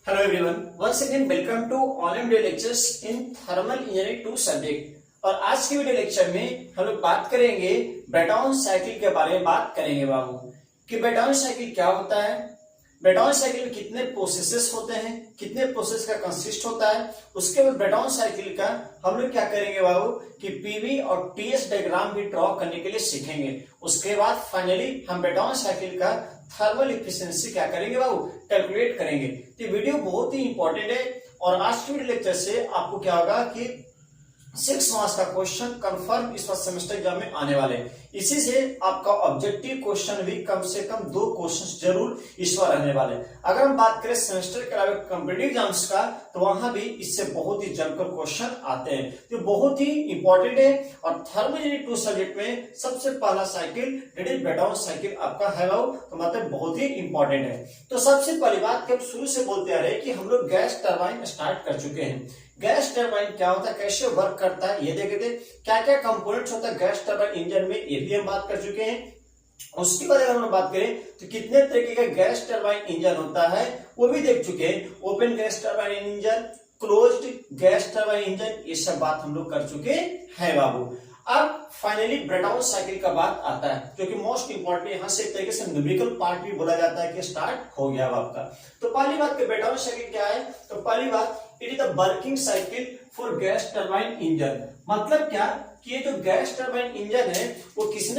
Hello everyone, once again welcome to online video lectures in thermal engineering 2 subject. और आज के video lecture में हम लोग बात करेंगे ब्रेटॉन साइकिल के बारे में बात करेंगे बाबू कि ब्रेटॉन साइकिल क्या होता है, ब्रेटॉन साइकिल में कितने प्रोसेसेस होते हैं, कितने प्रोसेस का कंसिस्ट होता है। उसके बाद ब्रेटॉन साइकिल का हम लोग क्या करेंगे बाबू कि पीवी और टीएस डायग्राम भी ड्रॉ करने के लिए सीखेंगे। उसके बाद फाइनली हम ब्रेटॉन साइकिल का थर्मल इफिशिएंसी क्या करेंगे बाबू कैलकुलेट करेंगे। तो वीडियो बहुत ही इंपॉर्टेंट है और आज के वीडियो लेक्चर से आपको क्या होगा कि 6 मार्क्स का क्वेश्चन कंफर्म इस बार सेमेस्टर एग्जाम में आने वाले हैं। इसी से आपका ऑब्जेक्टिव क्वेश्चन भी कम से कम 2 क्वेश्चन जरूर इस बार रहने वाले हैं। अगर हम बात करें सेमेस्टर के अलावा कॉम्पिटिटिव एग्जाम्स का तो वहां भी इससे बहुत ही जमकर क्वेश्चन आते हैं, तो बहुत ही इंपॉर्टेंट है। और थर्मल इंजीनियरिंग 2 सब्जेक्ट में सबसे पहला साइकिल ब्रेटॉन साइकिल आपका है बाबू, तो मतलब बहुत ही इंपॉर्टेंट है। तो सबसे पहली बात हम शुरू से बोलते आ रहे हैं कि हम लोग गैस टरबाइन स्टार्ट कर चुके हैं। गैस टरबाइन क्या होता है, कैसे वर्क करता है, ये देखे थे क्या क्या कंपोनेंट्स होता है गैस टरबाइन इंजन में, ये भी हम बात कर चुके हैं। उसके बाद अगर हम बात करें तो कितने तरीके का गैस टरबाइन इंजन होता है वो भी देख चुके हैं। Open gas turbine engine, closed gas turbine engine, ये सब बात हम लोग कर चुके हैं बाबू। अब फाइनली ब्रेटॉन साइकिल का बात आता है जो कि मोस्ट इंपॉर्टेंट, यहाँ से एक तरीके से न्यूमेरिकल पार्ट भी बोला जाता है कि स्टार्ट हो गया आपका। तो पहली बात कि ब्रेटॉन साइकिल क्या है, तो पहली बात it is the working cycle for gas turbine engine. मतलब क्या कि ये जो गैस टरबाइन इंजन है वो किसी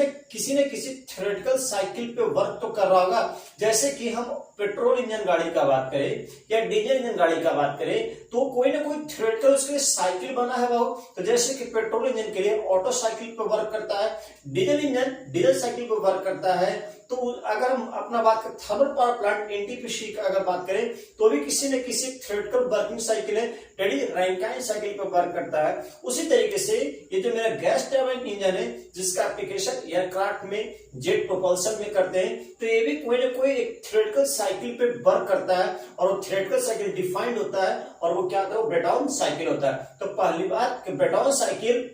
न किसी थ्योरेटिकल साइकिल पे वर्क तो कर रहा होगा। जैसे कि हम पेट्रोल इंजन गाड़ी का बात करें या डीजल इंजन गाड़ी का बात करें तो कोई ना कोई थ्योरेटिकल उसके लिए साइकिल बना है बाबू। तो जैसे कि पेट्रोल इंजन के लिए ऑटो साइकिल पे वर्क करता है, डीजल इंजन डीजल साइकिल पे वर्क करता है। तो अगर हम अपना बात करें थर्मल पावर प्लांट एनटीपीसी का अगर बात करें तो भी किसी न किसी थ्योरेटिकल वर्किंग साइकिल है, रैंकाइन साइकिल पे वर्क करता है। उसी तरीके से ये जो मेरा गैस टरबाइन इंजन है जिसका एप्लीकेशन एयरक्राफ्ट में जेट प्रोपल्शन में करते हैं, तो ये भी कोई ना कोई एक थ्योरेटिकल साइकिल पे वर्क करता है और वो थ्योरेटिकल साइकिल डिफाइंड होता है और वो क्या होता है, ब्रेटॉन साइकिल होता है। तो पहली बात कि ब्रेटॉन साइकिल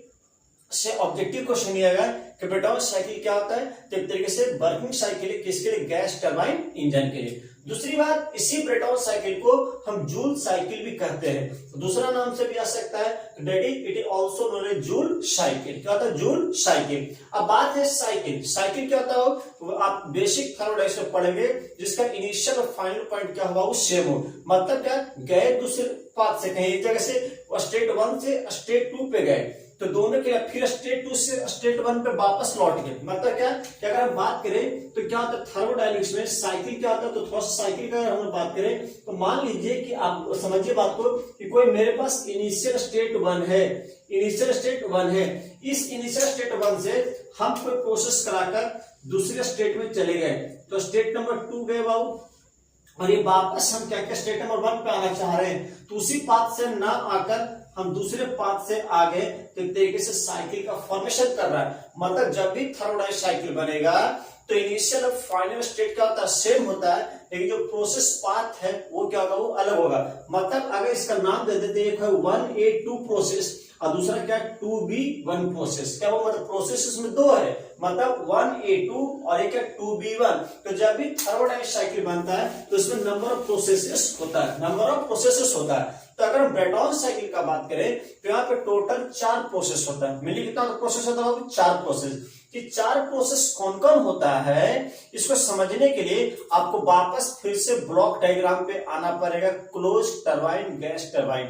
से ऑब्जेक्टिव क्वेश्चन ये आएगा कि ब्रेटॉन साइकिल क्या होता है, तो एक तरीके से वर्किंग साइकिल है किसके लिए, गैस टरबाइन इंजन के लिए। दूसरी बात, इसी ब्रेटॉन साइकिल को हम जूल साइकिल भी कहते हैं, तो दूसरा नाम से भी आ सकता है डैडी it is also known as Joule cycle. क्या होता है, जूल साइकिल। अब बात है साइकिल, साइकिल क्या होता है आप बेसिक थर्मोडायनामिक्स में पढ़ेंगे जिसका इनिशियल और फाइनल पॉइंट क्या होगा वो सेम हो। मतलब क्या, गए दूसरे पाथ से कहीं एक जगह से स्टेट 1 से स्टेट 2 पे गए तो दोनों के फिर स्टेट 2 से स्टेट 1 पे वापस लौट गए। मतलब क्या कि अगर हम बात करें तो क्या होता है थर्मोडायनामिक्स में साइकिल क्या होता है, तो थोड़ा सा साइकिल का अगर हम बात करें तो मान लीजिए कि आप समझिए बात को कि कोई मेरे पास इनिशियल स्टेट 1 है, इनिशियल स्टेट 1 है। इस इनिशियल स्टेट 1 से हम कोई प्रोसेस कराकर दूसरे स्टेट में चले गए तो स्टेट नंबर 2 गए बाबू, और ये वापस हम क्या क्या स्टेट नंबर 1 पे आना चाह रहे हैं, तो उसी पाथ से ना आकर हम दूसरे पाथ से आगे तो एक तरीके से साइकिल का फॉर्मेशन कर रहा है। मतलब जब भी थर्मोडायनामिक साइकिल बनेगा तो इनिशियल और फाइनल स्टेट क्या होता है, सेम होता है, लेकिन जो प्रोसेस पाथ है वो क्या होगा, वो अलग होगा। मतलब अगर इसका नाम दे देते हैं 1A2 प्रोसेस और दूसरा क्या 2B1 प्रोसेस, क्या वो मतलब प्रोसेस इसमें 2 है, मतलब 1A2 और एक है 2B1। तो जब भी थर्मोडायनामिक साइकिल बनता है तो इसमें नंबर ऑफ प्रोसेसेस होता है, नंबर ऑफ प्रोसेसेस होता है। तो अगर हम ब्रेटॉन साइकिल का बात करें तो यहाँ पे टोटल 4 प्रोसेस होता है। मिली कितना प्रोसेस होता है, 4 प्रोसेस। कि 4 प्रोसेस कौन कौन होता है इसको समझने के लिए आपको वापस फिर से ब्लॉक डायग्राम पे आना पड़ेगा। Close turbine gas turbine,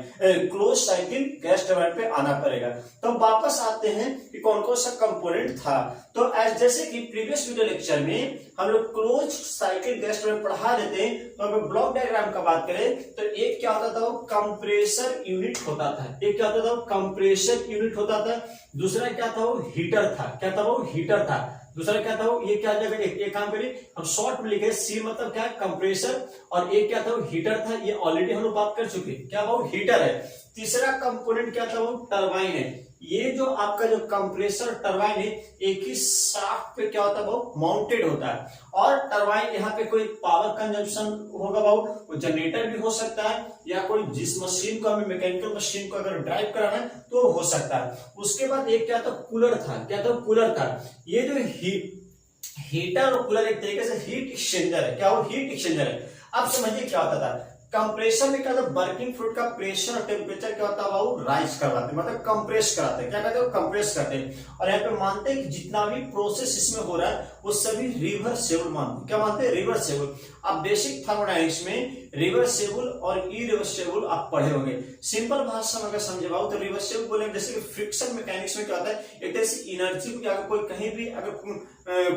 close cycle gas turbine पे आना पड़ेगा। तो वापस आते हैं कि कौन कौन सा कंपोनेंट था। तो जैसे कि प्रीवियस वीडियो लेक्चर में हम लोग क्लोज साइकिल गैस टरबाइन पढ़ा देते हैं, तो अगर ब्लॉक डायग्राम का बात करें तो एक क्या होता था, वो कंप्रेसर यूनिट होता था। एक क्या होता था, वो कंप्रेसर यूनिट होता था। दूसरा क्या था, वो हीटर था। क्या था, वो हीटर था। दूसरा क्या था, वो ये क्या जगह एक काम करिए हम शॉर्ट में लिखे सी मतलब क्या है, कंप्रेसर, और एक क्या था, वो हीटर था। ये ऑलरेडी हम लोग बात कर चुके हैं, क्या वो हीटर है। तीसरा कंपोनेंट क्या था, वो टरबाइन है। ये जो आपका जो कंप्रेसर टरबाइन है एक ही शाफ्ट पे क्या होता है, वो माउंटेड होता है। और टरबाइन यहाँ पे कोई पावर कंजम्पशन होगा बाबू, वो जनरेटर भी हो सकता है या कोई जिस मशीन को हमें मैकेनिकल मशीन को अगर ड्राइव कराना है तो हो सकता है। उसके बाद एक क्या था, कूलर था। क्या था, कूलर था। ये जो हीटर और कूलर एक तरीके से हीट एक्सचेंजर है। क्या वो हीट एक्सचेंजर है। अब समझिए क्या होता था, कंप्रेशन में क्या होता है, वर्किंग फ्लूइड का प्रेशर और टेम्परेचर क्या होता है बाबू, राइज करवाते हैं, मतलब कंप्रेस कराते हैं। क्या कहते हैं, कंप्रेस करते हैं। और यहाँ पे मानते हैं कि जितना भी प्रोसेस इसमें हो रहा है वो सभी रिवर्सेबल मानते हैं। क्या मानते हैं, रिवर्सेबल। आप बेसिक थर्मोडायनेमिक्स में रिवर्सेबल और इरिवर्सेबल आप पढ़े होंगे। सिंपल भाषा में अगर समझे बाबू तो रिवर्सेबल बोलेंगे, जैसे कि फ्रिक्शन मैकेनिक्स में क्या होता है, एक तरह से एनर्जी को अगर कोई कहीं भी अगर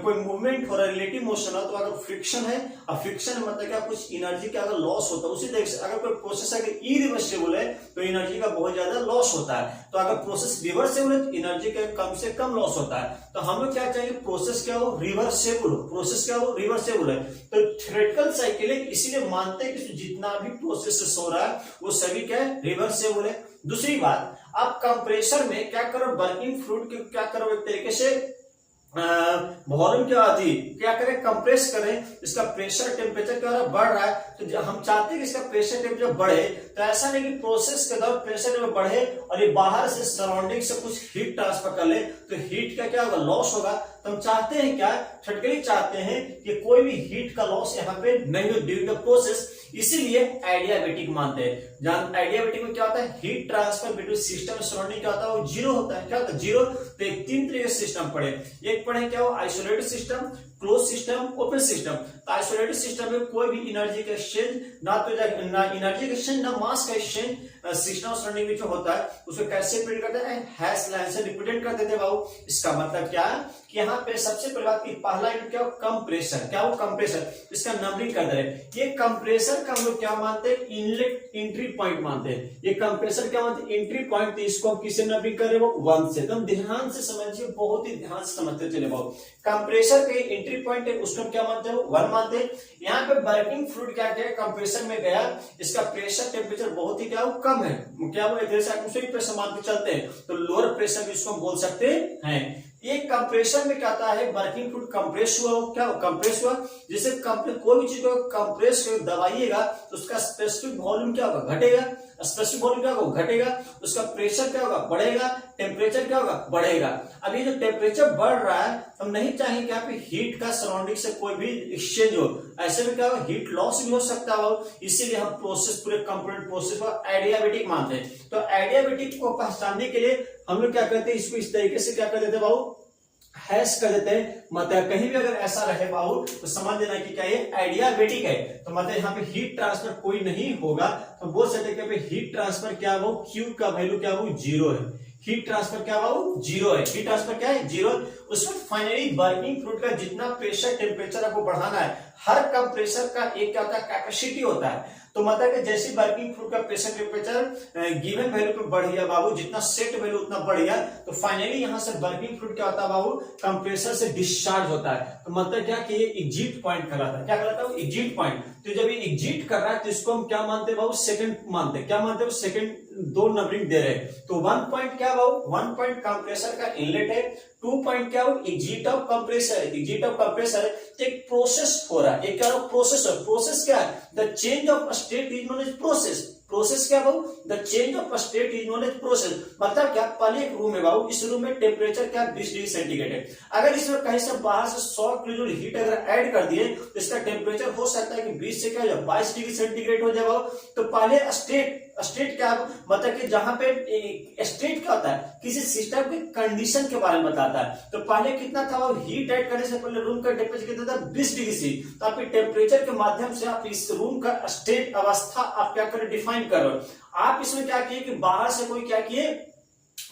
कोई मूवमेंट हो रहा है, रिलेटिव मोशन है, तो अगर फ्रिक्शन है और फ्रिक्शन मतलब क्या, कुछ एनर्जी का अगर लॉस होता है। उसी तरह से अगर कोई प्रोसेस अगर इरिवर्सेबल है तो एनर्जी का बहुत ज्यादा लॉस होता है। तो अगर प्रोसेस रिवर्सेबल है तो एनर्जी का कम से कम लॉस होता है। तो हमें क्या चाहिए, प्रोसेस क्या हो, रिवर्सेबल हो। प्रोसेस क्या हो, रिवर्सेबल है। तो थ्योरेटिकल साइकिल है, इसीलिए मानते हैं कि जितना भी प्रोसेस हो रहा है वो सभी क्या है, रिवर्सेबल है। दूसरी बात, आप कंप्रेसर में क्या करो, वर्किंग फ्लूइड के क्या करो, एक तरीके से वॉल्यूम क्या आती, क्या करें, कंप्रेस करें। इसका प्रेशर टेम्परेचर क्या हो रहा है, बढ़ रहा है। तो हम चाहते हैं कि इसका प्रेशर टेम्परेचर बढ़े। तो ऐसा नहीं कि प्रोसेस के दौरान प्रेशर टेम्परेचर बढ़े और ये बाहर से सराउंडिंग से कुछ हीट ट्रांसफर कर ले, तो हीट का क्या होगा, लॉस होगा। तो हम चाहते हैं क्या, थ्योरेटिकली चाहते हैं कि कोई भी हीट का लॉस यहाँ पे नहीं हो ड्यूरिंग द प्रोसेस, इसीलिए एडियाबेटिक मानते हैं। जहां एडियाबेटिक में क्या होता है, heat transfer between system surrounding क्या होता है, वो जीरो होता है। क्या होता है, जीरो। तो एक तीन तरीके से सिस्टम पढ़े, एक पढ़े क्या हो, isolated system, close system, open system. तो आइसोलेटेड सिस्टम में कोई भी एनर्जी का एक्सचेंज ना एनर्जी का एक्सचेंज ना मास का एक्सचेंज सिस्टम सराउंडिंग में जो होता है उसको कैसे रिप्रेजेंट करते हैं, हैश लाइन से रिप्रेजेंट कर देते हैं बाबू। इसका मतलब क्या है कि यहाँ पे सबसे पहले बात की पहला यूनिट क्या हो, कंप्रेसर। क्या हो, कंप्रेसर। इसका नंबरिंग कर दे रहे। ये कंप्रेसर का हम लोग क्या मानते हैं, इनलेट एंट्री पॉइंट मानते हैं। ये कंप्रेसर क्या मानते हैं, एंट्री पॉइंट। तो इसको हम किससे नंबरिंग कर रहे हो, 1 से। तो ध्यान से समझिए, बहुत ही ध्यान से समझते चले बाबू। कंप्रेसर के एंट्री पॉइंट है उसको क्या मानते हैं, 1 मानते हैं। यहाँ पे वर्किंग फ्लूइड क्या क्या कंप्रेसर में गया, इसका प्रेशर टेम्परेचर बहुत ही क्या कम है, क्या वो एटमॉस्फेरिक प्रेशर मान के चलते हैं, तो लोअर प्रेशर भी इसको बोल सकते हैं। ये कंप्रेशन में क्या होता है, वर्किंग फ्लूइड कंप्रेस हुआ, क्या कंप्रेस हुआ। जैसे कोई भी चीज को कंप्रेस दबाइएगा तो उसका स्पेसिफिक वॉल्यूम क्या होगा, घटेगा। स्पेसिफिक वॉल्यूम क्या होगा, घटेगा। उसका प्रेशर क्या होगा, बढ़ेगा। टेम्परेचर क्या होगा, बढ़ेगा। अब ये जो टेम्परेचर बढ़ रहा है, हम नहीं चाहेंगे कि यहाँ पे हीट का सराउंडिंग से कोई भी एक्सचेंज हो। ऐसे में क्या होगा, हीट लॉस भी हो सकता है। इसीलिए हम प्रोसेस, पूरे कंपोनेंट प्रोसेस को एडियाबेटिक मानते हैं। तो एडियाबेटिक को पहचानने के लिए हम लोग क्या करते हैं, इसको इस तरीके से क्या कर देते हैं बाबू, हैश कर देते हैं। मतलब कहीं भी अगर ऐसा रहे बाबू तो समझ लेना कि क्या ये एडियाबेटिक है। तो मतलब यहाँ पे हीट ट्रांसफर कोई नहीं होगा, तो बोल सकते हैं कि हीट ट्रांसफर क्या वो, क्यू का वैल्यू क्या वो, जीरो है। हीट ट्रांसफर क्या वो, जीरो है। हीट ट्रांसफर क्या है, जीरो। उसमें फाइनली वर्किंग फ्लूइड का जितना प्रेशर टेम्परेचर आपको बढ़ाना है, हर कंप्रेसर का एक क्या होता है, कैपेसिटी होता है। तो मतलब कि जैसे वर्किंग फ्लूइड का प्रेशर टेम्परेचर गिवन वैल्यू पे बढ़ गया बाबू, जितना सेट वैल्यू उतना बढ़ गया, तो फाइनली यहाँ से वर्किंग फ्लूइड क्या होता है बाबू, कंप्रेसर से डिस्चार्ज होता है। तो मतलब क्या कि ये एग्जिट पॉइंट कहलाता है। क्या कहलाता है, एग्जिट पॉइंट। तो जब ये एग्जिट कर रहा है तो इसको हम क्या मानते हैं बाबू, सेकंड मानते हैं। क्या मानते हैं, सेकंड दो नंबरिंग दे रहे हैं। तो 1 पॉइंट क्या बाबू, 1 पॉइंट कंप्रेसर का इनलेट है, 2 पॉइंट क्या हो, exit of compressor. Exit of compressor एक प्रोसेस हो रहा है, एक क्या प्रोसेस है। प्रोसेस क्या है, the change of state is known as process. Process क्या बाबू, the change of state is known as process. मतलब क्या, पहले एक रूम है बाबू, इस रूम में टेम्परेचर क्या 20 डिग्री सेंटीग्रेड है। अगर इसमें कहीं से बाहर से 100 किलो हीट अगर ऐड कर दिए तो इसका टेम्परेचर हो सकता है कि 20 से क्या 22 डिग्री सेंटीग्रेड हो जाए बाबू। तो पहले स्टेट क्या, मतलब कि जहां पे स्टेट क्या होता है, किसी सिस्टम की कंडीशन के बारे में बताता है। तो पहले कितना था, वो हीट ऐड करने से पहले रूम का टेम्परेचर कितना था, 20 डिग्री सी। तो आप टेम्परेचर के माध्यम से आप इस रूम का स्टेट अवस्था आप क्या करें, डिफाइन करो। आप इसमें क्या किए कि बाहर से कोई क्या किए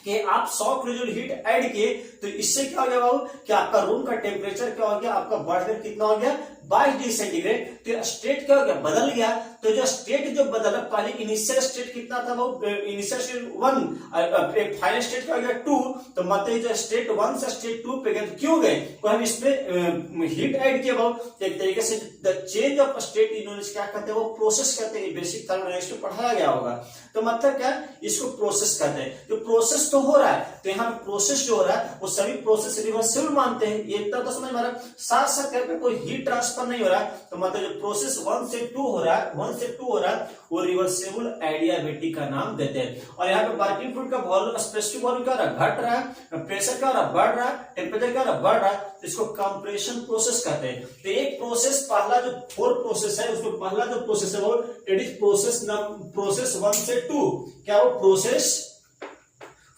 कि आप 100 किलो हीट ऐड किए, तो इससे क्या हो गया बाबू कि आपका रूम का टेम्परेचर क्या हो गया, आपका बढ़कर कितना हो गया, 22 डिग्री सेंटीग्रेड। तो स्टेट क्या हो गया, बदल गया। तो जो स्टेट जो बदला, पहले इनिशियल स्टेट कितना था वो, इनिशियल स्टेट 1, फाइनल स्टेट क्या हो गया 2। तो मतलब जो स्टेट 1 से स्टेट 2 पे गए, तो क्यों गए, तो हम इसमें हीट ऐड किया बाबू। एक तरीके से the change of state in क्या कहते हैं, वो प्रोसेस करते हैं। बेसिक थर्मोडायनेमिक्स में पढ़ाया गया होगा। तो मतलब क्या, इसको प्रोसेस करते हैं। तो प्रोसेस तो हो रहा है, तो यहाँ पे प्रोसेस जो हो रहा है वो सभी प्रोसेस रिवर्सिबल मानते हैं। ये इतना तो समझ में आ रहा है। साथ साथ यहाँ पे कोई हीट ट्रांसफर ट्रांसफर नहीं हो रहा है, तो मतलब जो प्रोसेस 1 से 2 हो रहा है, 1 से 2 हो रहा है, वो रिवर्सेबल एडियाबेटिक का नाम देते हैं। और यहाँ पे वर्किंग फ्लूइड का वॉल्यूम, स्पेसिफिक वॉल्यूम क्या हो रहा है, घट रहा है, प्रेशर क्या हो रहा है, बढ़ रहा है, टेम्परेचर क्या हो रहा है, बढ़ रहा है, तो इसको कंप्रेशन प्रोसेस कहते हैं। तो एक प्रोसेस, पहला जो 4 प्रोसेस है, उसको पहला जो प्रोसेस है वो इट इज प्रोसेस 1 से 2, क्या वो प्रोसेस,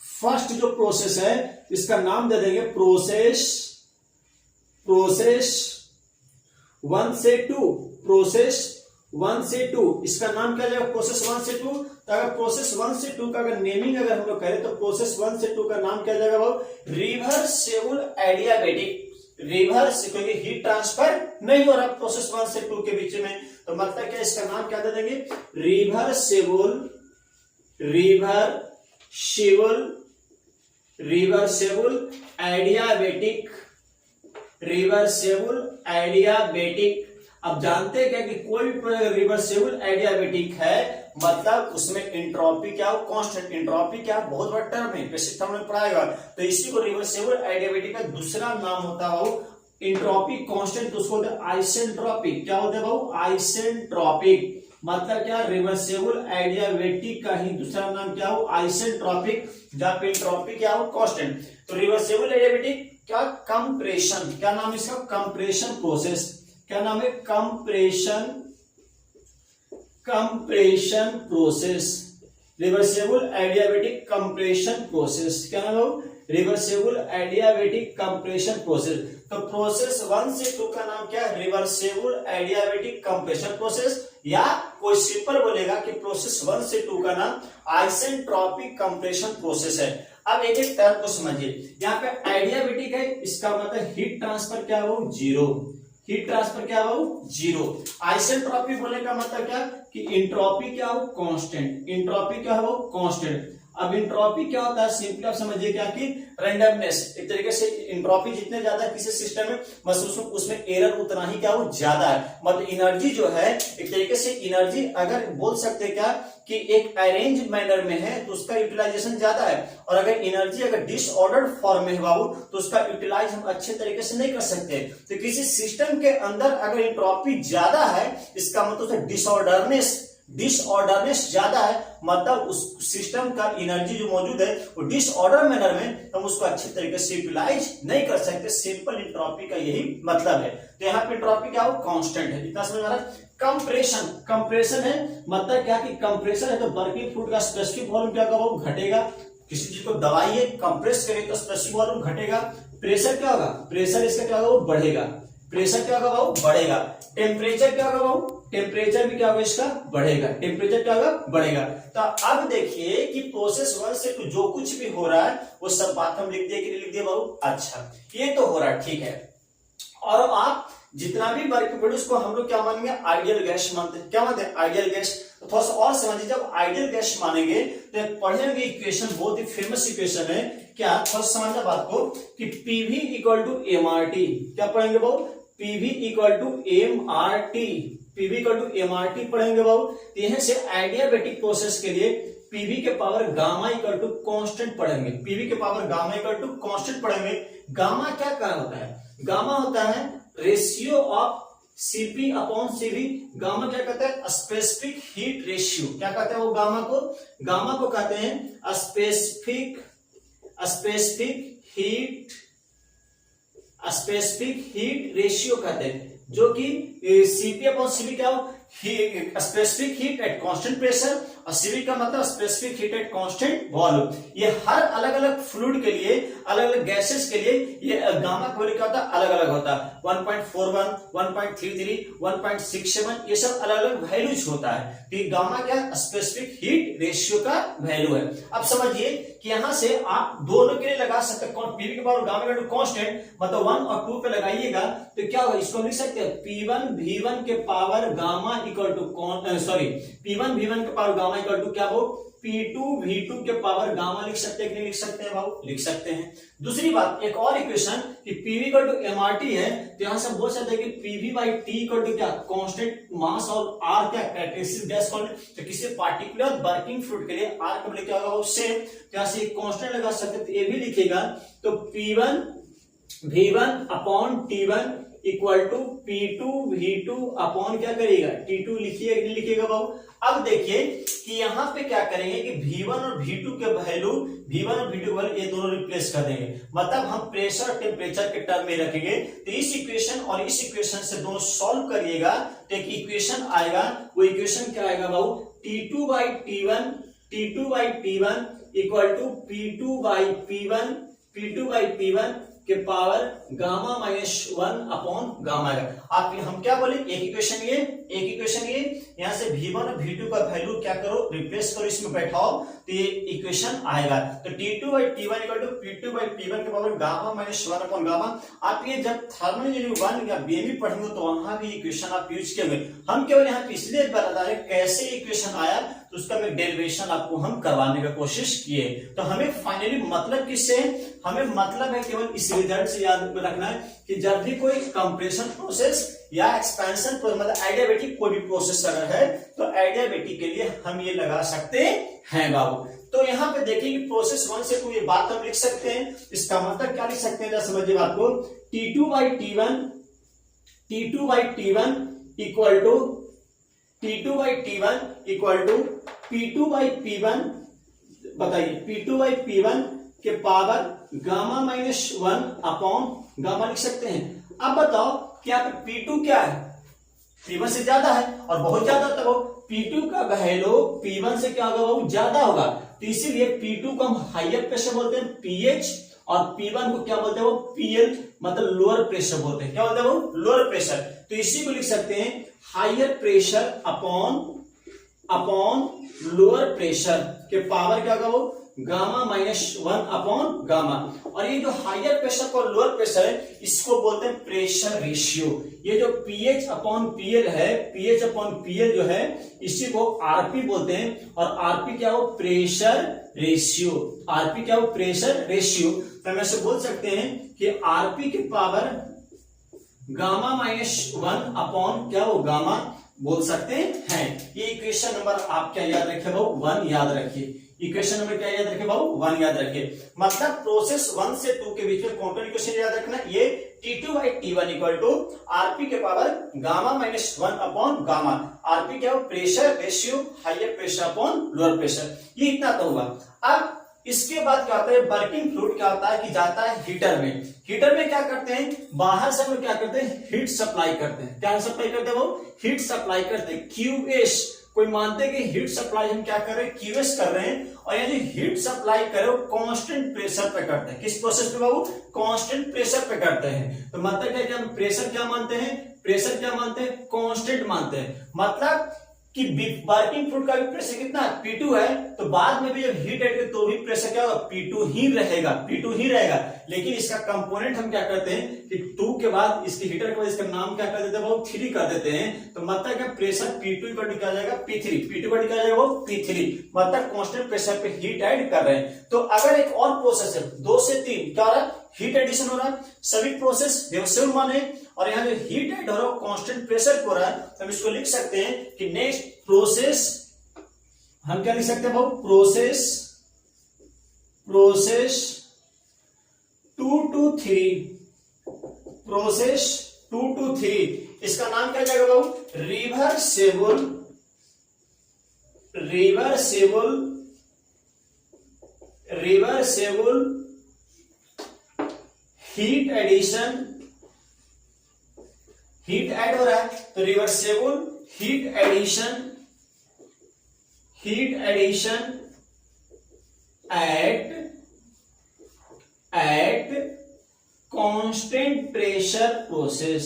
फर्स्ट जो प्रोसेस है इसका नाम दे देंगे प्रोसेस 1 से 2, प्रोसेस 1 से 2, इसका नाम क्या जाएगा, प्रोसेस 1 से 2। तो अगर प्रोसेस 1 से 2 का अगर नेमिंग अगर हम लोग करें तो प्रोसेस 1 से 2 का नाम क्या जाएगा वो रिवर्सेबल एडियाबेटिक। रिवर्स, क्योंकि हीट ट्रांसफर नहीं हो रहा प्रोसेस 1 से 2 के बीच में, तो मतलब क्या, इसका नाम क्या दे देंगे, रिवर्सेबल एडियाबेटिक। अब जानते हैं क्या कि कोई भी रिवर्सेबल एडियाबेटिक है मतलब उसमें एंट्रोपी क्या हो, कांस्टेंट। एंट्रोपी क्या, बहुत बड़ा टर्म है, बेसिक टर्म में पढ़ाएगा। तो इसी को रिवर्सेबल एडियाबेटिक का दूसरा नाम होता है एंट्रोपी कांस्टेंट, तो उसको आइसेंट्रोपिक। क्या होता है भाऊ, आइसेंट्रोपिक। मतलब क्या, रिवर्सेबल एडियाबेटिक का ही दूसरा नाम क्या हो, आइसेंट्रोपिक, जहां पे एंट्रोपी क्या हो, कांस्टेंट। तो रिवर्सेबल एडियाबेटिक क्या, कंप्रेशन, क्या नाम है इसका, कंप्रेशन प्रोसेस। क्या नाम है, compression process, reversible adiabatic compression process. क्या नाम है, रिवर्सेबल एडियाबेटिक कंप्रेशन प्रोसेस। तो प्रोसेस 1 से 2 का नाम क्या है, रिवर्सेबल एडियाबेटिक कंप्रेशन प्रोसेस, या कोई सिंपल बोलेगा कि प्रोसेस 1 से 2 का नाम आइसेंट्रोपिक कंप्रेशन प्रोसेस है। अब एक एक टर्म को समझिए, यहाँ पे एडियाबेटिक है, इसका मतलब हीट ट्रांसफर क्या हो, जीरो। हीट ट्रांसफर क्या हो, जीरो। आइसेंट्रोपिक बोलने का मतलब क्या कि एंट्रोपी क्या हो, कांस्टेंट। एंट्रोपी क्या हो, कांस्टेंट। अब एंट्रोपी क्या होता है, सिंपली आप समझिए क्या कि रैंडमनेस। एक तरीके से एंट्रोपी जितने ज्यादा किसी सिस्टम में, बस उसमें एरर उतना ही क्या हो, ज्यादा है। मतलब एनर्जी जो है, एक तरीके से एनर्जी अगर बोल सकते क्या कि एक अरेंज मैनर में है तो उसका यूटिलाइजेशन ज्यादा है, और अगर एनर्जी अगर डिसऑर्डर्ड फॉर्म में है बाबू तो उसका यूटिलाइज हम अच्छे तरीके से नहीं कर सकते। तो किसी सिस्टम के अंदर अगर एंट्रोपी ज्यादा है, इसका मतलब डिसऑर्डरनेस ज्यादा है, मतलब उस सिस्टम का एनर्जी जो मौजूद है वो डिसऑर्डर मैनर में, हम उसको अच्छे तरीके से यूटिलाइज नहीं कर सकते। सिंपल एंट्रोपी का यही मतलब है। तो यहाँ पे एंट्रोपी क्या हो, कांस्टेंट है। इतना समझ आ रहा है। कंप्रेशन है, मतलब क्या कि कंप्रेशन है तो वर्किंग फ्लूइड का स्पेसिफिक वॉल्यूम क्या होगा, घटेगा। किसी चीज को दबाइए, कंप्रेस करें तो स्पेसिफिक वॉल्यूम घटेगा। प्रेशर क्या होगा, प्रेशर इसका क्या होगा, बढ़ेगा। प्रेशर क्या होगा, बढ़ेगा। टेम्परेचर क्या होगा, टेम्परेचर भी क्या होगा, इसका बढ़ेगा। टेम्परेचर क्या होगा, बढ़ेगा। तो अब देखिए कि प्रोसेस 1 से 2 जो कुछ भी हो रहा है वो सब बात हम लिख दिए कि लिख दिए बाबू, अच्छा ये तो हो रहा है, ठीक है। और अब आप जितना भी वर्किंग फ्लूइड को हम लोग क्या मानेंगे, आइडियल गैस मानते हैं। क्या मानते हैं, आइडियल गैस। तो थोड़ा सा और समझिए, जब आइडियल गैस मानेंगे तो पढ़ेंगे इक्वेशन, बहुत ही फेमस इक्वेशन है। क्या, थोड़ा समझना बात को कि पीवी इक्वल टू एमआरटी। क्या पढ़ेंगे बाबू, PV equal to MRT. PV equal to MRT पढ़ेंगे बाबू। यहां से आइडियाबेटिक प्रोसेस के लिए पीवी के power gamma equal to constant पढ़ेंगे। पीवी के power gamma equal to constant पढ़ेंगे। गामा क्या होता है, गामा होता है ratio of CP upon CV. Gamma क्या कहते हैं, स्पेसिफिक हीट रेशियो। क्या कहते हैं वो गामा को, गामा को कहते हैं स्पेसिफिक हीट रेशियो कहते हैं, जो कि सीपी अपॉन सीवी क्या हो, specific heat at constant pressure, और सीवी का मतलब specific heat at constant volume. ये हर अलग अलग फ्लूइड के लिए, अलग अलग गैसेस के लिए ये गामा का वैल्यू क्या होता है, अलग अलग होता है। 1.41, 1.33, 1.67 ये सब अलग अलग वैल्यूज होता है। तो ये गामा क्या, स्पेसिफिक हीट रेशियो का वैल्यू है। अब समझिए कि यहां से आप दोनों के लिए लगा सकते हैं, पीवी के power gamma equal to constant, मतलब 1 और 2 पे लगाइएगा तो क्या होगा, इसको लिख सकते हैं P1 V1 के power gamma equal to P1 V1 के पावर गामा इक्वल टू क्या हो, P2 V2 के पावर गामा लिख सकते हैं कि नहीं लिख सकते हैं भाव, लिख सकते हैं। दूसरी बात, एक और इक्वेशन कि PV इक्वल टू MRT है, तो यहां से बोल सकते हैं कि PV by T equal to क्या, कांस्टेंट मास, और R क्या, कैरेक्टरिस्टिक गैस कांस्टेंट। तो किसी पार्टिकुलर वर्किंग फ्लूइड के लिए R का वैल्यू क्या होगा, सेम। तो यहां से कांस्टेंट लगा सकते हैं, तो ये भी लिखेगा। तो P1 V1 upon T1 equal to P2V2 upon क्या करेगा T2 लिखिएगा बाबू। अब देखिए कि यहाँ पे क्या करेंगे कि V1 और V2 के वैल्यू ये दोनों रिप्लेस कर देंगे, मतलब हम प्रेशर और टेम्परेचर के टर्म में रखेंगे। तो इस इक्वेशन और इस इक्वेशन से दोनों सॉल्व करिएगा तो एक इक्वेशन आएगा, वो इक्वेशन क्या आएगा बाबू, T2/T1 इक्वल टू P2/P1 के पावर गामा -1 अपॉन गामा है। आप हम क्या बोले, एक इक्वेशन ये यहाँ से V1 और V2 का वैल्यू क्या करो, रिप्लेस करो, इसमें बैठाओ तो ये इक्वेशन आएगा। तो T2/T1 इक्वल टू P2/P1 के पावर गामा -1 अपॉन गामा। आप ये जब थर्मल इंजीनियरिंग 1 या BME पढ़ेंगे तो वहां भी इक्वेशन आप यूज करेंगे। हम केवल यहाँ पे इसलिए बता रहे कैसे इक्वेशन आया तो उसका मैं डेरिवेशन आपको हम करवाने का कोशिश किए। तो हमें फाइनली मतलब किससे, हमें मतलब है केवल इस रिजल्ट से याद रखना है कि जब भी कोई कंप्रेशन प्रोसेस या एक्सपेंशन प्रोसेस मतलब एडियाबेटिक कोई भी प्रोसेस अगर है तो एडियाबेटिक के लिए हम ये लगा सकते हैं बाबू। तो यहाँ पे देखिए कि प्रोसेस 1 से 2 ये बात हम लिख सकते हैं। इसका मतलब क्या लिख सकते हैं, जरा समझिए बात को। T2/T1 इक्वल टू P2/P1 बताइए P2/P1 के पावर गामा -1 अपॉन गामा लिख सकते हैं। अब बताओ क्या P2 क्या है, P1 से ज्यादा है और बहुत ज्यादा, तब P2 का वैल्यू P1 से क्या होगा, वो ज्यादा होगा। तो इसीलिए P2 को हम हायर प्रेशर बोलते हैं PH और P1 को क्या बोलते हैं, वो PL मतलब लोअर प्रेशर बोलते हैं। क्या बोलते हैं वो, लोअर प्रेशर। तो इसी को लिख सकते हैं higher pressure upon lower pressure के पावर क्या होगा, वो गामा -1 अपॉन गामा। और ये जो हायर प्रेशर और लोअर प्रेशर है इसको बोलते हैं प्रेशर रेशियो। ये जो PH/PL है, PH/PL जो है इसी को आरपी बोलते हैं। और आरपी क्या हो, प्रेशर रेशियो। आरपी क्या हो, प्रेशर रेशियो। तो हम ऐसे बोल सकते हैं कि आरपी की पावर गामा -1 अपॉन क्या हो, गामा बोल सकते हैं। ये इक्वेशन नंबर आप क्या याद रखिए भाऊ, 1 याद रखिए। इक्वेशन नंबर क्या याद रखिए भाऊ, 1 याद रखिए। मतलब प्रोसेस 1 से 2 के बीच में कौन सा इक्वेशन याद रखना, ये T2/T1 इक्वल टू आरपी के power gamma -1 upon gamma. RP क्या हो, pressure ratio, higher pressure upon lower pressure. ये इतना तो हुआ। अब इसके बाद क्या होता है, वर्किंग फ्लूइड क्या होता है कि जाता है हीटर में। हीटर में क्या करते हैं, बाहर से हम क्या करते हैं, हीट सप्लाई करते हैं। क्या सप्लाई करते हैं वो, हीट सप्लाई करते हैं। QS कोई मानते हैं कि हीट सप्लाई हम क्या कर रहे हैं, QS कर रहे हैं। और ये जो हीट सप्लाई करे वो कांस्टेंट प्रेशर पे करते हैं। किस प्रोसेस पे बाबू, कांस्टेंट प्रेशर पे करते हैं। तो मतलब क्या, कि हम प्रेशर क्या मानते हैं, कांस्टेंट मानते हैं। मतलब कि वर्किंग फ्लूइड का भी प्रेशर कितना है, P2 है। तो बाद में भी जब हीट एड तो भी प्रेशर क्या होगा, P2 ही रहेगा। लेकिन इसका कंपोनेंट हम क्या करते हैं कि 2 के बाद इसके हीटर के बाद इसका नाम क्या कर देते हैं, वो 3 कर देते हैं। तो मतलब क्या, प्रेशर P2 इक्वल टू क्या हो जाएगा, P3। P2 इक्वल टू क्या हो जाएगा, वो P3। मतलब कांस्टेंट प्रेशर पे हीट ऐड कर रहे हैं। तो अगर एक और प्रोसेस है 2 से 3 क्या हो रहा है, हीट एडिशन हो रहा है। सभी प्रोसेस रिवर्सिबल माने और यहाँ जो हीट ऐड हो रहा है कांस्टेंट प्रेशर पे हो रहा है। तो हम इसको लिख सकते हैं कि नेक्स्ट प्रोसेस हम क्या लिख सकते हैं भाऊ, प्रोसेस 2 to 3। इसका नाम क्या जाएगा भाऊ, रिवर्सेबल हीट ऐड हो रहा है। तो reversible heat addition at constant pressure process.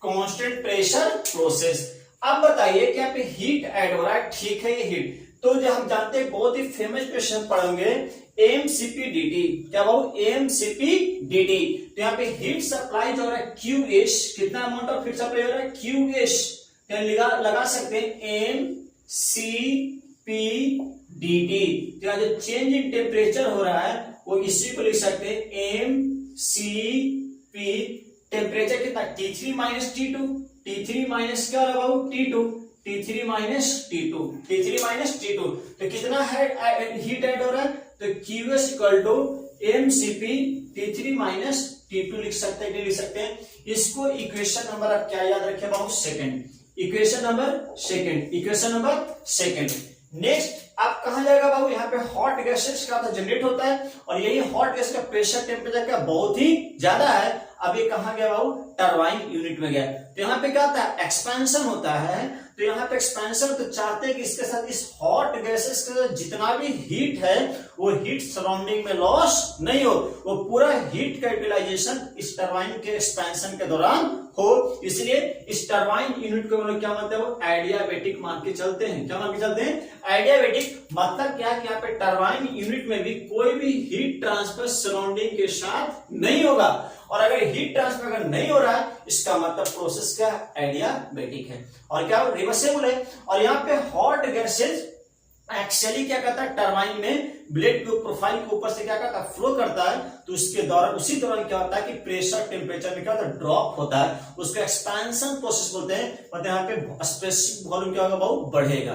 Constant pressure process. अब बताइए कि यहाँ पे हीट ऐड हो रहा है, ठीक है। ये हीट तो जो हम जानते हैं बहुत ही फेमस क्वेश्चन पढ़ेंगे MCPDT। क्या बाबू, MCPDT। तो यहाँ पे हीट सप्लाई जो हो रहा है QS, कितना अमाउंट ऑफ हीट सप्लाई हो रहा है, QS। लगा सकते हैं MCPDT। तो यहाँ जो चेंज इन टेम्परेचर हो रहा है वो इसी को लिख सकते हैं MCP। टेम्परेचर कितना, T3 - T2। T3 माइनस क्या होगा बाबू T2, T3 minus T2, T3 minus T2, तो कितना है हीट ऐड हो रहा है, तो QS equal to mCp T3 minus T2 लिख सकते हैं, लिख सकते हैं इसको। इक्वेशन नंबर आप क्या याद रखें बाबू, second, equation number second, equation number second. Next आप कहा जाएगा बाबू, यहाँ पे हॉट गैसेस का तो जनरेट होता है और यही हॉट गैस का प्रेशर टेम्परेचर का बहुत ही ज्यादा है। अब ये कहाँ गया बाबू, टरबाइन यूनिट में गया। तो यहाँ पे क्या होता है, एक्सपेंशन होता है। तो यहाँ पे एक्सपेंशन, तो चाहते हैं कि इसके साथ इस हॉट गैसेस का जितना भी हीट है वो हीट सराउंडिंग में लॉस नहीं हो, वो पूरा हीट का यूटिलाइजेशन इस टरबाइन के एक्सपेंशन के दौरान हो। इसलिए इस टरबाइन यूनिट को हम लोग क्या मानते हैं, वो एडियाबेटिक मान के चलते हैं। क्या मान के चलते हैं, एडियाबेटिक। मतलब क्या कि यहाँ पे टरबाइन यूनिट में भी कोई भी हीट ट्रांसफर सराउंडिंग के साथ नहीं होगा, और अगर हीट ट्रांसफर अगर नहीं हो रहा है इसका मतलब प्रोसेस क्या, एडियाबेटिक है। और क्या रिवर्सेबल है। और यहाँ पे हॉट गैसेज एक्चुअली क्या करता है, टरबाइन में ब्लेड के प्रोफाइल के ऊपर से क्या करता है, फ्लो करता है। तो उसके दौरान, उसी दौरान क्या होता है कि प्रेशर टेम्परेचर में क्या होता है, ड्रॉप होता है। उसको एक्सपेंशन प्रोसेस बोलते हैं। मतलब यहाँ पे स्पेसिफिक वॉल्यूम क्या होगा बाबू, बढ़ेगा,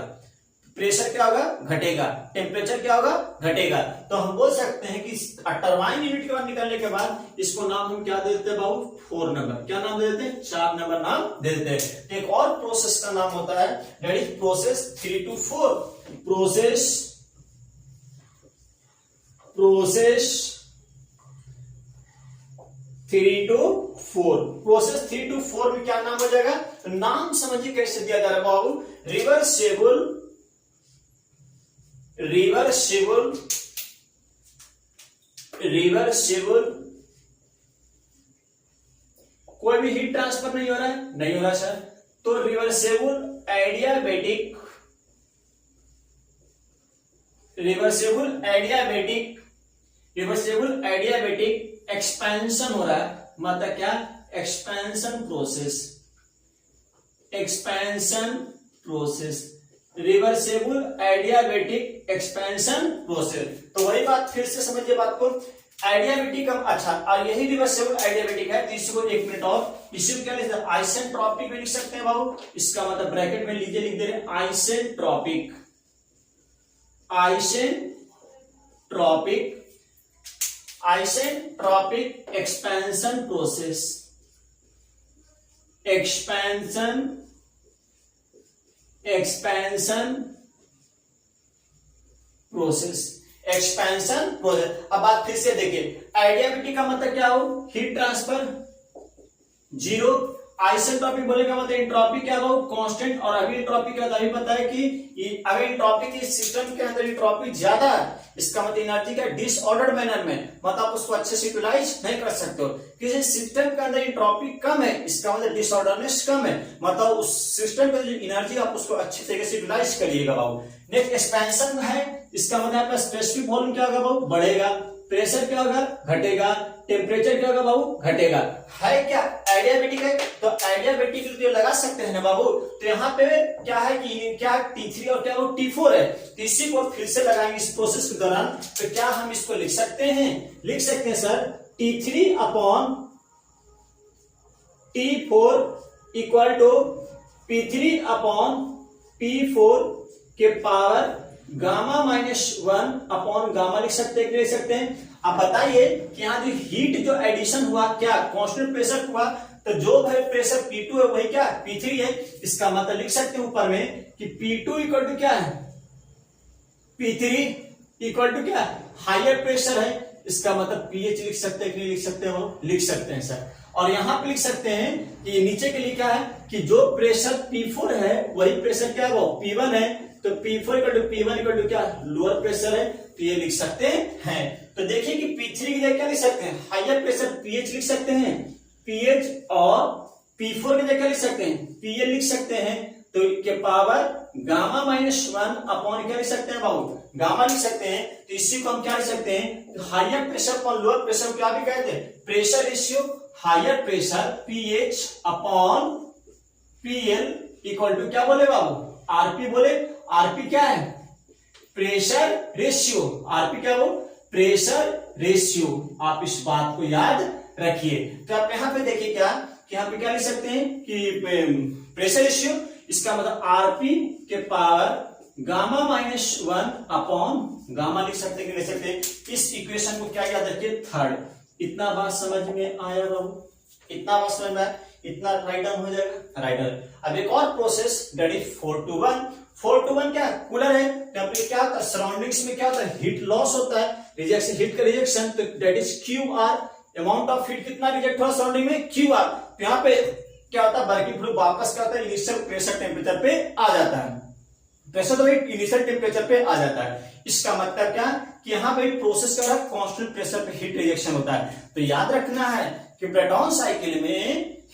प्रेशर क्या होगा, घटेगा, टेम्परेचर क्या होगा, घटेगा। तो हम बोल सकते हैं कि टरबाइन यूनिट के बाद निकलने के बाद इसको नाम हम क्या दे देते हैं बाबू, 4 नंबर। क्या नाम दे देते हैं, 4 नंबर नाम दे देते हैं। एक और प्रोसेस का नाम होता है that is process 3 to 4। Process 3 to 4, process 3 to 4 में क्या नाम हो जाएगा, तो नाम समझिए कैसे दिया जा रहा है बाबू, रिवर्सेबल कोई भी हीट ट्रांसफर नहीं हो रहा है, नहीं हो रहा सर, तो रिवर्सेबल एडियाबेटिक एक्सपेंशन हो रहा है। मतलब क्या, expansion process, reversible adiabatic expansion process. तो वही बात फिर से समझिए बात को, एडियाबेटिक हम, अच्छा, और यही रिवर्सेबल एडियाबेटिक है। तो इसको 1 मिनट और, इसी को क्या लिखते हैं, आइसेंट्रोपिक में लिख सकते हैं बाबू। इसका मतलब ब्रैकेट में लीजिए, लिख दे रहे isentropic expansion process, expansion process. अब बात फिर से देखिए, एडियाबेटिक का मतलब क्या हो, हीट ट्रांसफर 0। आइसेंट्रोपिक बोले का मतलब एंट्रोपी क्या हो, कांस्टेंट। और अभी एंट्रोपी क्या, अभी पता है कि अगर एंट्रोपी के सिस्टम के अंदर एंट्रोपी ज्यादा है, इसका मतलब एनर्जी का डिसऑर्डर्ड मैनर में, मतलब आप उसको अच्छे से यूटिलाइज नहीं कर सकते हो। किसी सिस्टम के अंदर एंट्रोपी कम है, इसका मतलब डिसऑर्डरनेस कम है, मतलब उस सिस्टम का जो एनर्जी आप उसको अच्छे तरीके से यूटिलाइज करिएगा बाबू। नेक्स्ट एक्सपेंशन है, इसका मतलब आपका स्पेसिफिक वॉल्यूम क्या होगा बाबू, बढ़ेगा, प्रेशर क्या होगा, घटेगा, टेम्परेचर क्या होगा बाबू, घटेगा। है क्या, एडियाबेटिक है। तो एडियाबेटिक तो लगा सकते हैं ना बाबू। तो यहाँ पे क्या है कि क्या T3 और क्या वो T4 है। तो इसी को फिर से लगाएंगे इस प्रोसेस के दौरान। तो क्या हम इसको लिख सकते हैं, लिख सकते हैं sir, T3 upon T4 equal to P3 upon P4 के पावर गामा -1 अपॉन गामा लिख सकते हैं, लिख सकते हैं। अब बताइए कि यहाँ जो हीट जो एडिशन हुआ, क्या कांस्टेंट प्रेशर हुआ, तो जो भाई प्रेशर P2 है वही क्या P3 है। इसका मतलब लिख सकते हैं ऊपर में कि P2 इक्वल टू क्या है, P3 इक्वल टू क्या, हायर प्रेशर है। इसका मतलब pH लिख सकते हैं कि नहीं लिख सकते हो, लिख सकते हैं सर। और यहां पे लिख सकते हैं कि नीचे के लिए क्या है कि जो प्रेशर P4 है वही प्रेशर क्या है, वो P1 है। तो P4 equal to P1 equal to क्या, लोअर प्रेशर है। तो ये लिख सकते हैं। तो देखिए कि P3 की जगह क्या लिख सकते हैं, हायर प्रेशर pH लिख सकते हैं, pH, और P4 की जगह लिख सकते हैं, PL लिख सकते हैं। तो के पावर गामा -1 अपॉन क्या लिख सकते हैं बाबू, गामा लिख सकते हैं। तो इसी को हम क्या लिख सकते हैं, higher pressure upon lower pressure क्या भी कहते हैं, pressure ratio. Higher pressure pH upon PL equal to क्या बोले बाबू, आरपी बोले। आरपी क्या है, प्रेशर रेशियो। आरपी क्या वो, प्रेशर रेशियो। आप इस बात को याद रखिए। तो आप यहां पे देखिए क्या कि कि यहाँ पे क्या लिख सकते हैं कि प्रेशर रेशियो, इसका मतलब आरपी के पावर गामा -1 अपॉन गामा लिख सकते हैं, लिख सकते हैं। इस इक्वेशन को क्या याद रखिए, थर्ड। इतना बात समझ में आया बाबू, इतना बात समझ में आया, इतना राइट डाउन हो जाएगा, राइट डाउन। अब एक और process that is 4-to-1। 4-to-1 क्या कूलर है, टेम्परेचर क्या होता है, सराउंडिंग्स में क्या होता है, हीट लॉस होता है, रिजेक्शन, हीट का रिजेक्शन, तो that is QR। Amount of heat कितना रिजेक्ट हुआ सराउंडिंग में, QR। तो यहाँ पे क्या होता है, वर्किंग फ्लूइड वापस क्या होता है, इनिशियल प्रेशर टेम्परेचर पे आ जाता है, प्रेशर तो इनिशियल टेम्परेचर पे आ जाता है। इसका मतलब क्या कि यहाँ पे प्रोसेस क्या हो रहा है, कांस्टेंट प्रेशर पे हीट रिजेक्शन होता है। तो याद रखना है कि ब्रेटॉन साइकिल में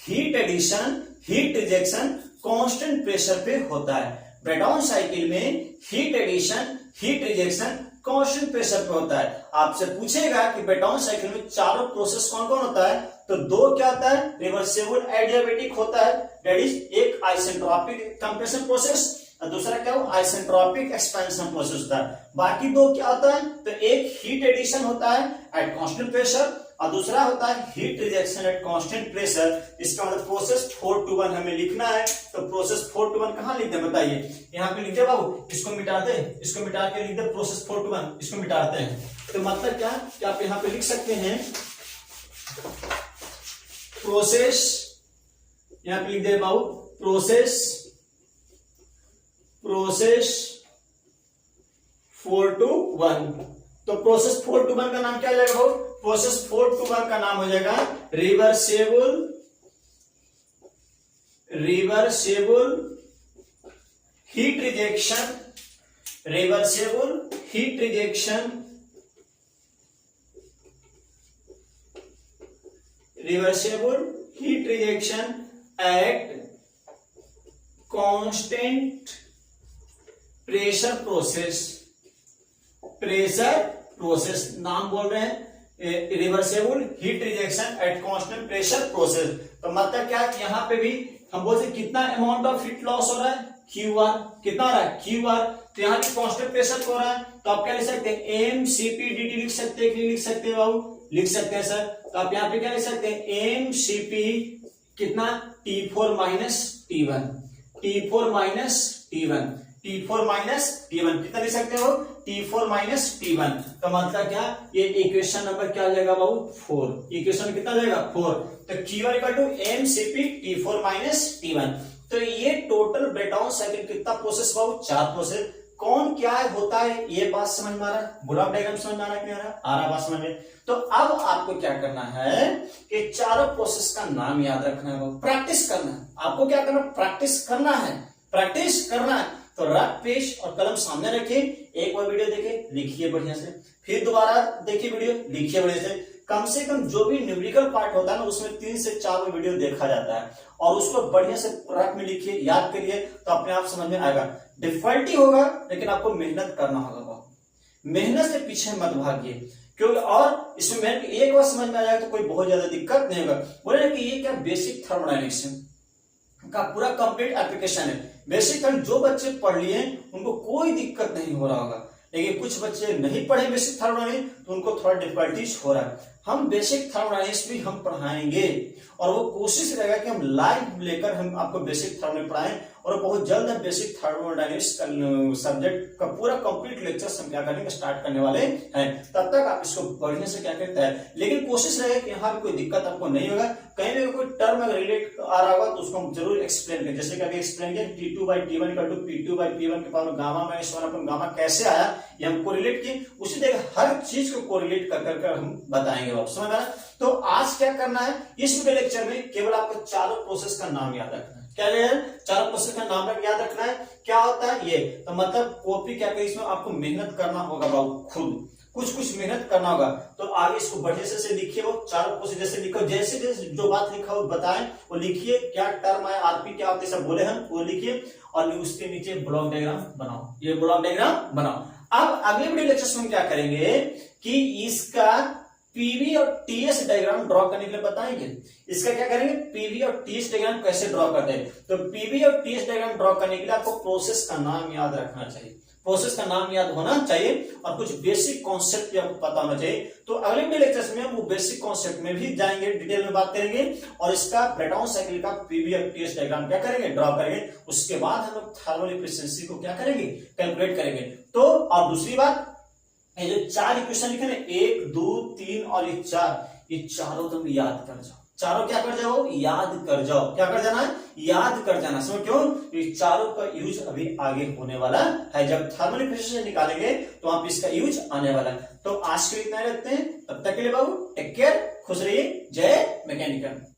heat addition, heat rejection constant pressure पे होता है। ब्रेटॉन साइकिल में heat addition, heat rejection constant pressure पे होता है। आपसे पूछेगा कि ब्रेटॉन साइकिल में चारों प्रोसेस कौन कौन होता है, तो दो क्या होता है, रिवर्सिबल एडियाबेटिक होता है, दैट इज एक आइसेंट्रोपिक कंप्रेशन प्रोसेस और दूसरा क्या हो, आइसेंट्रोपिक एक्सपेंशन प्रोसेस होता है। बाकी दो क्या होता है, तो एक हीट एडिशन होता है एट कांस्टेंट प्रेशर और दूसरा होता है heat rejection eight constant pressure. इसका मतलब प्रोसेस 4-to-1 हमें लिखना है। तो प्रोसेस 4-to-1 कहां लिख दे बताइए, यहाँ पे लिख दे बाबू, इसको मिटा दे, इसको मिटा के लिख दे प्रोसेस 4-to-1, इसको मिटाते हैं। तो मतलब क्या कि आप यहाँ पे लिख सकते हैं प्रोसेस, यहाँ पे लिख दे बाबू प्रोसेस 4-to-1। तो प्रोसेस 4-to-1 का नाम क्या जाएगा बाबू, प्रोसेस 4-to-1 का नाम हो जाएगा reversible heat rejection, reversible heat rejection, reversible heat rejection eight constant pressure process नाम बोल रहे हैं, reversible heat rejection eight constant pressure process. तो मतलब क्या कि यहाँ पे भी हम बोलते कितना अमाउंट ऑफ हीट लॉस हो रहा है, QR। कितना हो रहा है, QR। तो यहाँ भी कांस्टेंट प्रेशर हो रहा है, तो आप क्या लिख सकते हैं, mCp/dT लिख सकते हैं कि लिख सकते हैं बाबू, लिख सकते हैं सर। तो आप यहाँ पे क्या लिख सकते हैं, mCp कितना, T4 - T1, कितना लिख सकते हो, T4 - T1। तो मतलब क्या, ये इक्वेशन नंबर क्या जाएगा बाबू, 4। इक्वेशन कितना जाएगा, 4। तो QR = mCp T4 - T1। तो ये टोटल ब्रेटॉन साइकिल कितना प्रोसेस बाबू, 4 प्रोसेस। कौन क्या होता है ये बात समझ में आ रहा है, ब्लॉक डायग्राम समझ में आ रहा है, आ रहा बात समझ में। तो अब आपको क्या करना है कि चारों प्रोसेस का नाम याद रखना है, प्रैक्टिस करना है। आपको क्या करना, प्रैक्टिस करना है। तो रफ पेज और कलम सामने रखिए, एक बार वीडियो देखे, लिखिए बढ़िया से, फिर दोबारा देखिए वीडियो, लिखिए बढ़िया से। कम से कम जो भी न्यूमेरिकल पार्ट होता है ना, उसमें 3 से 4 वीडियो देखा जाता है और उसको बढ़िया से रफ में लिखिए, याद करिए, तो अपने आप समझ में आएगा। डिफिकल्टी होगा लेकिन आपको मेहनत करना होगा, मेहनत से पीछे मत भागिए, क्योंकि और इसमें मेहनत एक बार समझ में आ जाएगा तो कोई बहुत ज्यादा दिक्कत नहीं होगा। बोले कि ये क्या बेसिक थर्मोडायनेमिक्स का पूरा कंप्लीट एप्लीकेशन है। बेसिक थर्म जो बच्चे पढ़ लिए उनको कोई दिक्कत नहीं हो रहा होगा, लेकिन कुछ बच्चे नहीं पढ़े बेसिक थर्मोडायनेमिक्स तो उनको थोड़ा डिफिकल्टीज हो रहा है। हम बेसिक थर्मोडायनेमिक्स भी हम पढ़ाएंगे और वो कोशिश रहेगा कि हम लाइव लेकर हम आपको बेसिक थर्मोडायनेमिक्स पढ़ाएं और बहुत जल्द हम बेसिक थर्मोडायनेमिक्स सब्जेक्ट का पूरा कंप्लीट लेक्चर हम क्या करेंगे, स्टार्ट करने वाले हैं। तब तक आप इसको बढ़िया से क्या करते हैं, लेकिन कोशिश रहेगा कि यहाँ भी कोई दिक्कत आपको नहीं होगा। कहीं भी कोई टर्म अगर रिलेट आ रहा होगा तो उसको हम जरूर एक्सप्लेन करें, जैसे कि अभी एक्सप्लेन किया T2/T1 = P2/P1 के पावर गामा -1 अपन गामा कैसे आया ये हम कोरिलेट किए, उसी तरह हर चीज को कोरिलेट कर हम बताएंगे। आप समझ आया। तो आज क्या करना है, इस वीडियो लेक्चर में केवल आपको चारों प्रोसेस का नाम याद रखना है। क्या है, चारों प्रोसेस का नाम याद रखना है। क्या होता है ये, तो मतलब कॉपी क्या करें, इसमें आपको मेहनत करना होगा बाबू, खुद कुछ मेहनत करना होगा। तो आगे इसको बढ़िया से लिखिए, वो चारों प्रोसेस जैसे लिखो, जैसे जो बात लिखा हो बताएं वो लिखिए, क्या टर्म है, आरपी क्या होते सब बोले हम वो लिखिए और उसके नीचे ब्लॉक डायग्राम बनाओ, ये ब्लॉक डायग्राम बनाओ। अब अगले वीडियो लेक्चर में क्या करेंगे कि इसका पीवी और टीएस डायग्राम ड्रॉ करने के लिए बताएंगे। इसका क्या करेंगे, पीवी और टीएस डायग्राम कैसे ड्रॉ करते हैं। तो पीवी और टीएस डायग्राम ड्रॉ करने के लिए आपको प्रोसेस का नाम याद रखना चाहिए। प्रोसेस का नाम याद होना चाहिए और कुछ बेसिक कॉन्सेप्ट भी आपको पता होना चाहिए। तो अगले वीडियो लेक्चर्स में हम वो बेसिक कॉन्सेप्ट में भी जाएंगे, डिटेल में बात करेंगे और इसका ब्रेटॉन साइकिल का पीवीएफ टीएस डायग्राम क्या करेंगे, ड्रॉ करेंगे। उसके बाद हम लोग थर्मल एफिशिएंसी को क्या करेंगे, कैलकुलेट करेंगे। तो और दूसरी बात, ये जो 4 इक्वेशन लिखे ना, 1 2 3 और ये 4, ये चारों तुम याद कर जाओ। चारों क्या कर जाओ, याद कर जाओ। क्या कर जाना है, याद कर जाना। समझ क्यों, ये चारों का यूज अभी आगे होने वाला है। जब थर्मल एफिशिएंसी निकालेंगे तो वहां पे इसका यूज आने वाला है। तो आज के लिए इतना रखते हैं, तब तक के लिए बाबू टेक केयर, खुश रहिए। जय मैकेनिकल।